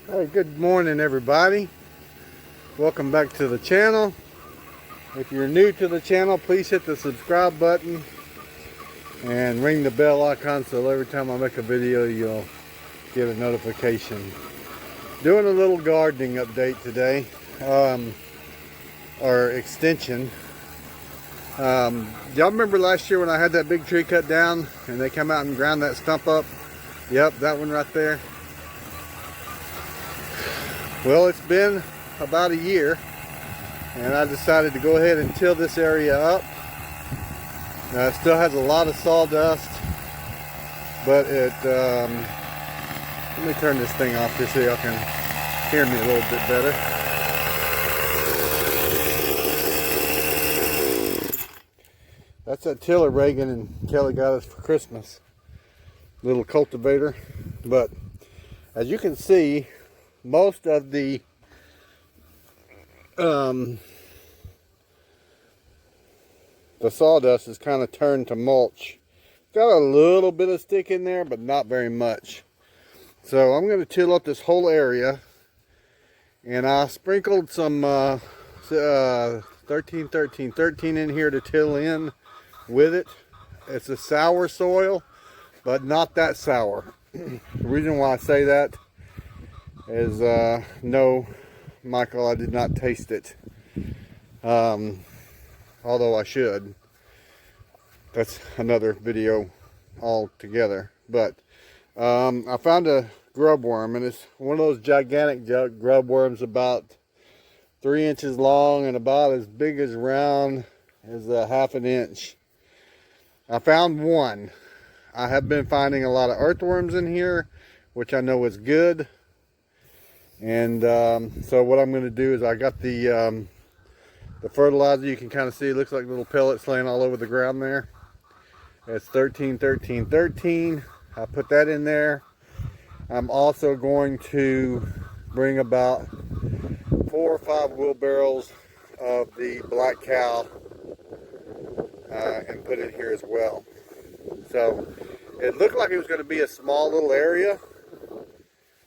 Hey, good morning everybody. Welcome back to the channel. If you're new to the channel, please hit the subscribe button and ring the bell icon so every time I make a video you'll get a notification. Doing a little gardening update today, or extension. Y'all remember last year when I had that big tree cut down and they come out and ground that stump up? Yep, that one right there. Well, it's been about a year and I decided to go ahead and till this area up. It still has a lot of sawdust, but let me turn this thing off just so y'all can hear me a little bit better. That's that tiller Reagan and Kelly got us for Christmas. Little cultivator. But as you can see, most of the sawdust is kind of turned to mulch. Got a little bit of stick in there, but not very much. So I'm going to till up this whole area, and I sprinkled some 13 in here to till in with it. It's a sour soil, but not that sour. The reason why I say that is no, Michael, I did not taste it, although I should. That's another video altogether. But I found a grub worm, and it's one of those gigantic grub worms, about 3 inches long and about as big as round as a half an inch. I found one. I have been finding a lot of earthworms in here, which I know is good. And so what I'm going to do is I got the fertilizer. You can kind of see it looks like little pellets laying all over the ground there. It's 13. I put that in there. I'm also going to bring about 4 or 5 wheelbarrows of the black cow and put it here as well. So it looked like it was going to be a small little area,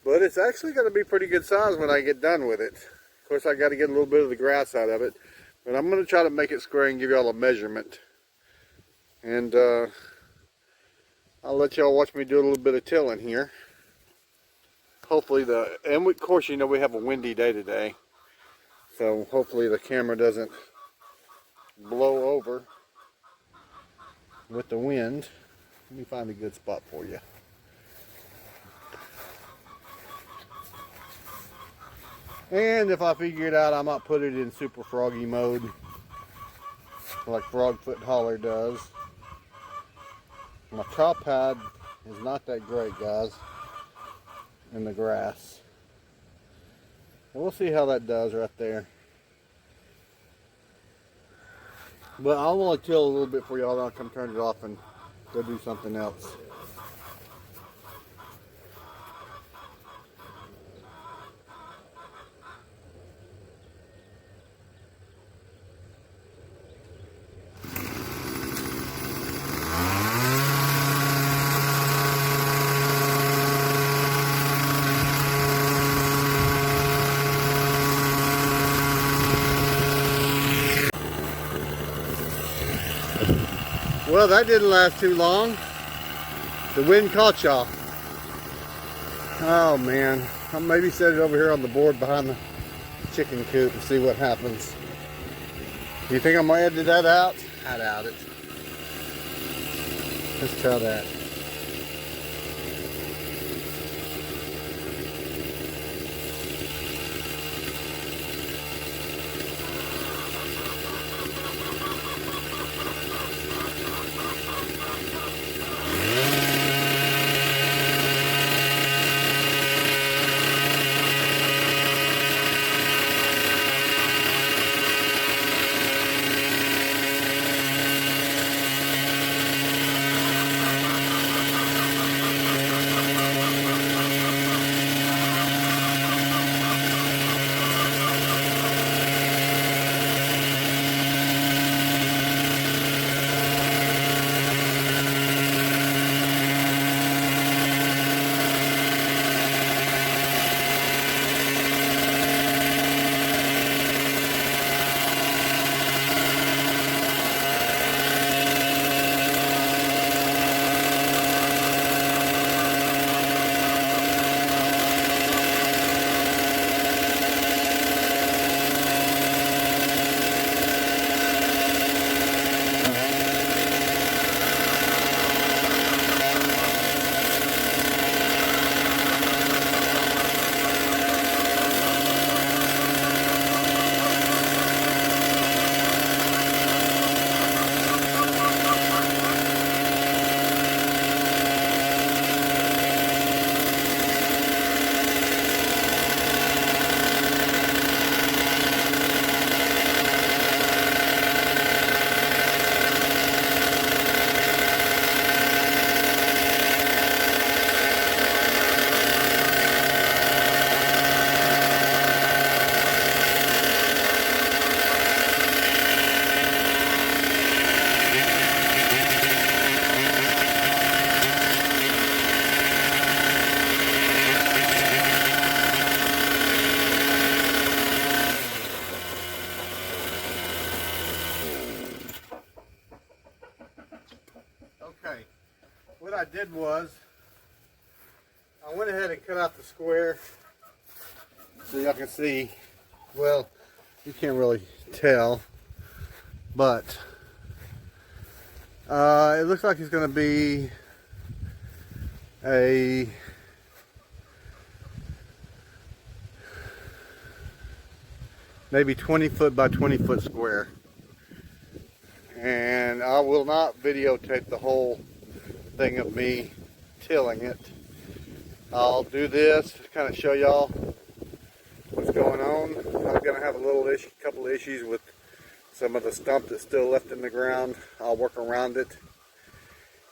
but it's actually going to be pretty good size when I get done with it. Of course, I got to get a little bit of the grass out of it, but I'm going to try to make it square and give y'all a measurement. And I'll let y'all watch me do a little bit of tilling here. Hopefully and of course, you know, we have a windy day today, so hopefully the camera doesn't blow over with the wind. Let me find a good spot for you. And if I figure it out, I might put it in super froggy mode, like Frogfoot Holler does. My tripod is not that great, guys, in the grass. And we'll see how that does right there. But I'll only till a little bit for y'all, then I'll come turn it off and go do something else. Well, that didn't last too long. The wind caught y'all. Oh man, I'll maybe set it over here on the board behind the chicken coop and see what happens. You think I'm gonna edit that out? I doubt it. Let's try that. did was I went ahead and cut out the square so y'all can see. Well, you can't really tell, but it looks like it's going to be a maybe 20 foot by 20 foot square. And I will not videotape the whole thing of me tilling it. I'll do this to kind of show y'all what's going on. I'm going to have a couple of issues with some of the stump that's still left in the ground. I'll work around it,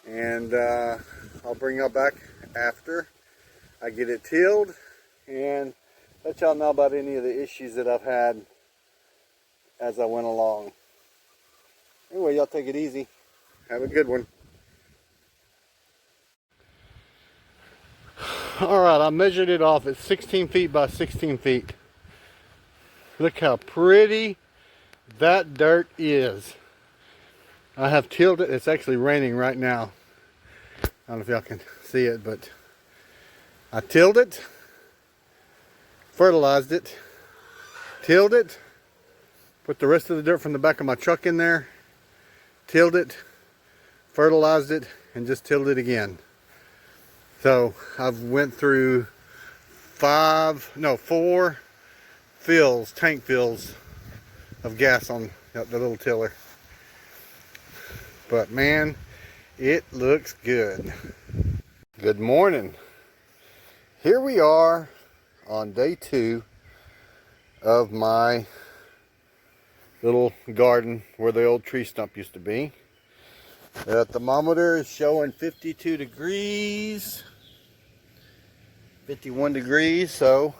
and I'll bring y'all back after I get it tilled and let y'all know about any of the issues that I've had as I went along. Anyway, y'all take it easy. Have a good one. Alright, I measured it off at 16 feet by 16 feet. Look how pretty that dirt is. I have tilled it. It's actually raining right now. I don't know if y'all can see it, but I tilled it, fertilized it, tilled it, put the rest of the dirt from the back of my truck in there, tilled it, fertilized it, and just tilled it again. So I've went through 4 fills, tank fills of gas on the little tiller. But man, it looks good. Good morning. Here we are on day 2 of my little garden where the old tree stump used to be. The thermometer is showing 52 degrees, 51 degrees, so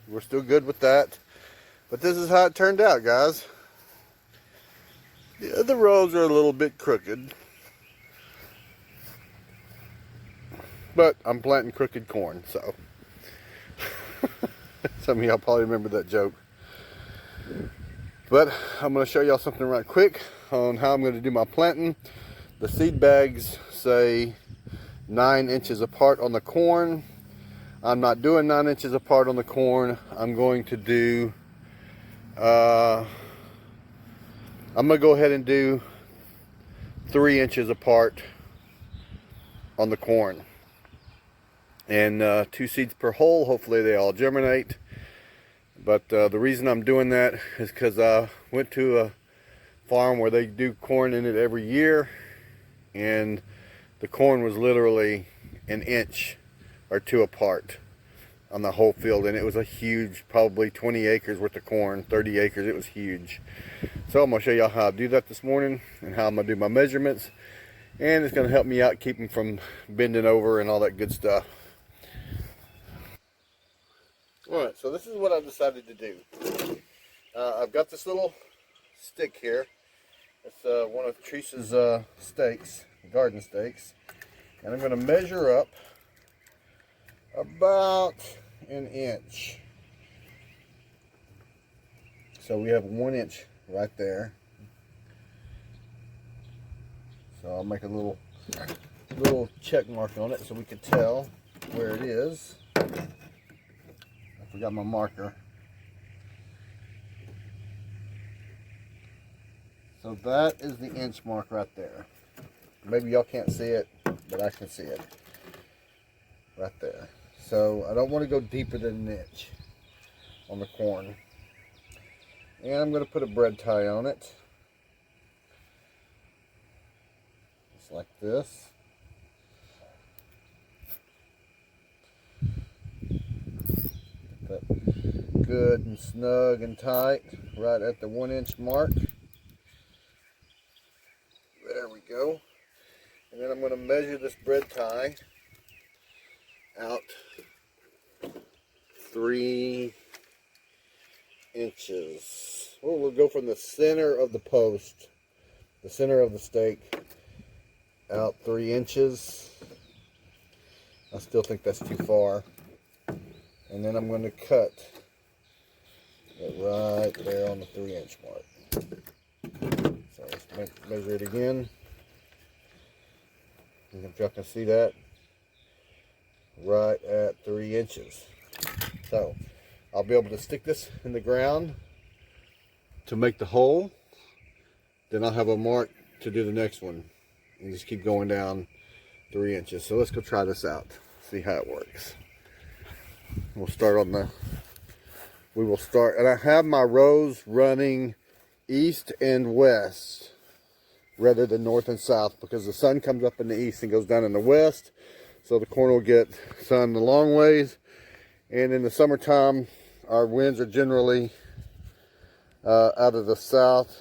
we're still good with that. But this is how it turned out, guys. Yeah, the rows are a little bit crooked, but I'm planting crooked corn, so some of y'all probably remember that joke. But I'm going to show y'all something right quick on how I'm going to do my planting. The seed bags say 9 inches apart on the corn. I'm not doing 9 inches apart on the corn. I'm going to do I'm going to go ahead and do 3 inches apart on the corn, and 2 seeds per hole. Hopefully they all germinate. But the reason I'm doing that is because I went to a farm where they do corn in it every year, and the corn was literally an inch or 2 apart on the whole field, and it was a huge, probably 20 acres worth of corn, 30 acres. It was huge. So I'm going to show y'all how I do that this morning and how I'm going to do my measurements, and it's going to help me out, keep them from bending over and all that good stuff. Alright, so this is what I've decided to do. I've got this little stick here. It's one of Teresa's stakes, garden stakes, and I'm going to measure up about an inch. So we have 1 inch right there. So I'll make a little check mark on it so we can tell where it is. I forgot my marker. So that is the inch mark right there. Maybe y'all can't see it, but I can see it right there. So I don't want to go deeper than an inch on the corn. And I'm going to put a bread tie on it. Just like this. Get that good and snug and tight right at the 1 inch mark. There we go. And then I'm going to measure this bread tie out 3 inches. Well, we'll go from the center of the post, the center of the stake, out 3 inches. I still think that's too far. And then I'm going to cut it right there on the 3 inch mark. So let's measure it again. If y'all can see that, right at 3 inches. So I'll be able to stick this in the ground to make the hole. Then I'll have a mark to do the next one. And just keep going down 3 inches. So let's go try this out. See how it works. We'll start on the, we will start, and I have my rows running east and west rather than north and south, because the sun comes up in the east and goes down in the west. So the corn will get sun the long ways. And in the summertime, our winds are generally out of the south,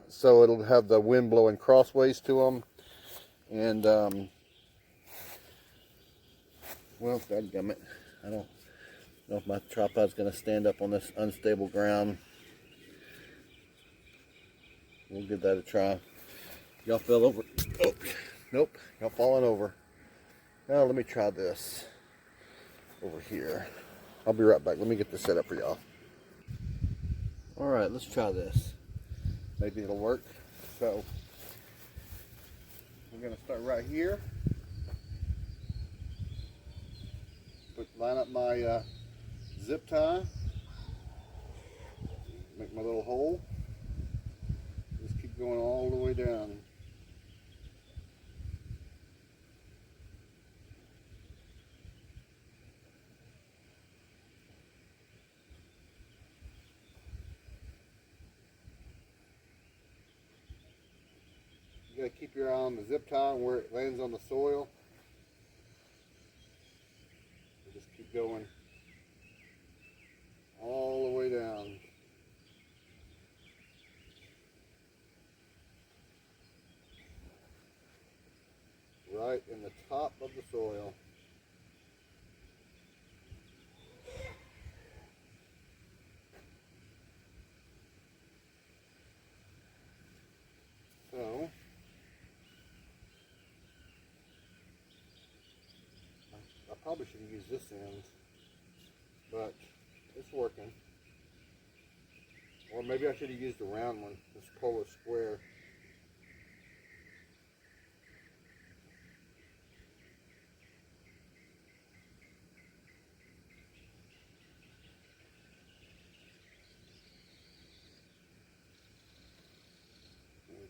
so it'll have the wind blowing crossways to them. And well, dadgummit, I don't know if my tripod's going to stand up on this unstable ground. We'll give that a try. Y'all fell over. Oh, nope, y'all falling over. Now let me try this over here. I'll be right back. Let me get this set up for y'all. All right, let's try this. Maybe it'll work. So we're going to start right here. Line up my zip tie. Make my little hole. Just keep going all the way down. You gotta keep your eye on the zip tie and where it lands on the soil. Just keep going all the way down. Right in the top of the soil. So I probably should have used this end, but it's working. Or maybe I should have used the round one, this polar square.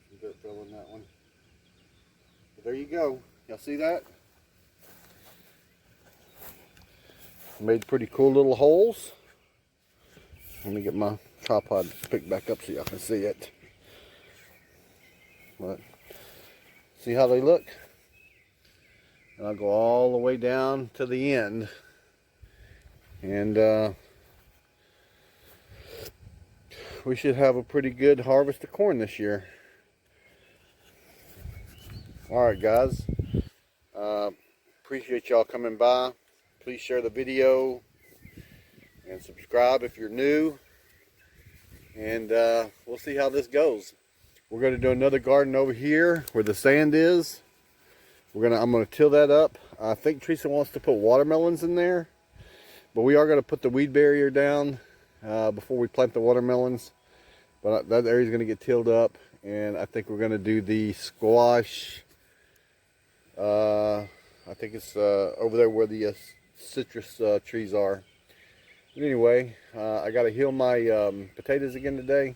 Some dirt fell in that one. But there you go. Y'all see that? Made pretty cool little holes. Let me get my tripod picked back up so y'all can see it. But see how they look? And I'll go all the way down to the end. And we should have a pretty good harvest of corn this year. Alright guys, appreciate y'all coming by. Please share the video and subscribe if you're new. And we'll see how this goes. We're going to do another garden over here where the sand is. I'm going to till that up. I think Teresa wants to put watermelons in there. But we are going to put the weed barrier down before we plant the watermelons. But that area is going to get tilled up. And I think we're going to do the squash. I think it's over there where the citrus trees are. But anyway, I got to heal my potatoes again today.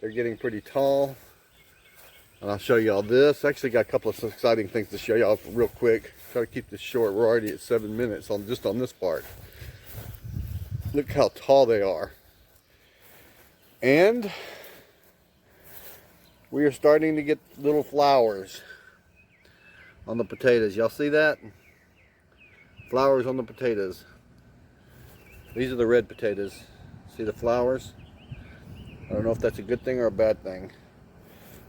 They're getting pretty tall. And I'll show y'all this. Actually got a couple of exciting things to show y'all real quick. Try to keep this short. We're already at 7 minutes just on this part. Look how tall they are. And we are starting to get little flowers on the potatoes. Y'all see that? Flowers on the potatoes. These are the red potatoes. See the flowers? I don't know if that's a good thing or a bad thing.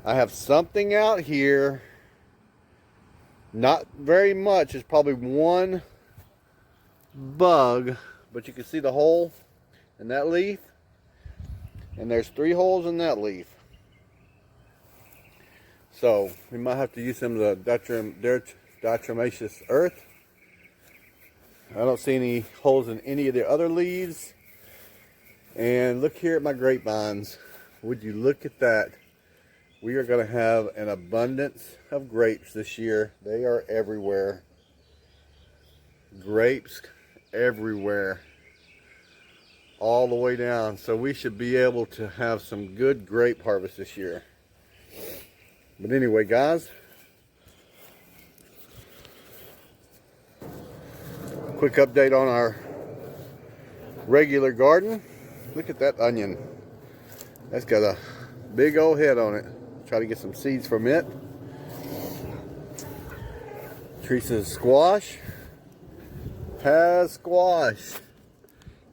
I have something out here. Not very much. It's probably one bug. But you can see the hole in that leaf. And there's 3 holes in that leaf. So we might have to use some of the diatomaceous earth. I don't see any holes in any of the other leaves. And look here at my grapevines. Would you look at that? We are going to have an abundance of grapes this year. They are everywhere. grapes everywhere, all the way down. So we should be able to have some good grape harvest this year. But anyway, guys, quick update on our regular garden. Look at that onion. That's got a big old head on it. Try to get some seeds from it. Teresa's squash has squash.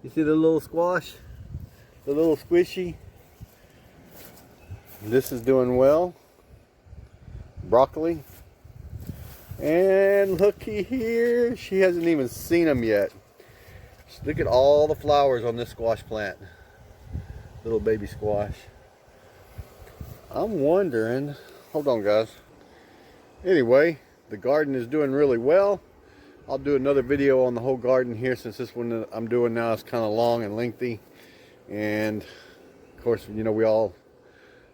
You see the little squash? The little squishy? This is doing well. Broccoli. And looky here, she hasn't even seen them yet. Look at all the flowers on this squash plant. Little baby squash. I'm wondering, hold on guys. Anyway, the garden is doing really well. I'll do another video on the whole garden here, since this one that I'm doing now is kind of long and lengthy. And of course, you know,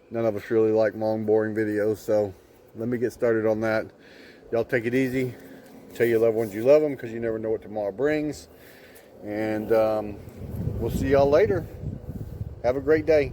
none of us really like long, boring videos. So let me get started on that. Y'all take it easy. Tell your loved ones you love them, because you never know what tomorrow brings. And we'll see y'all later. Have a great day.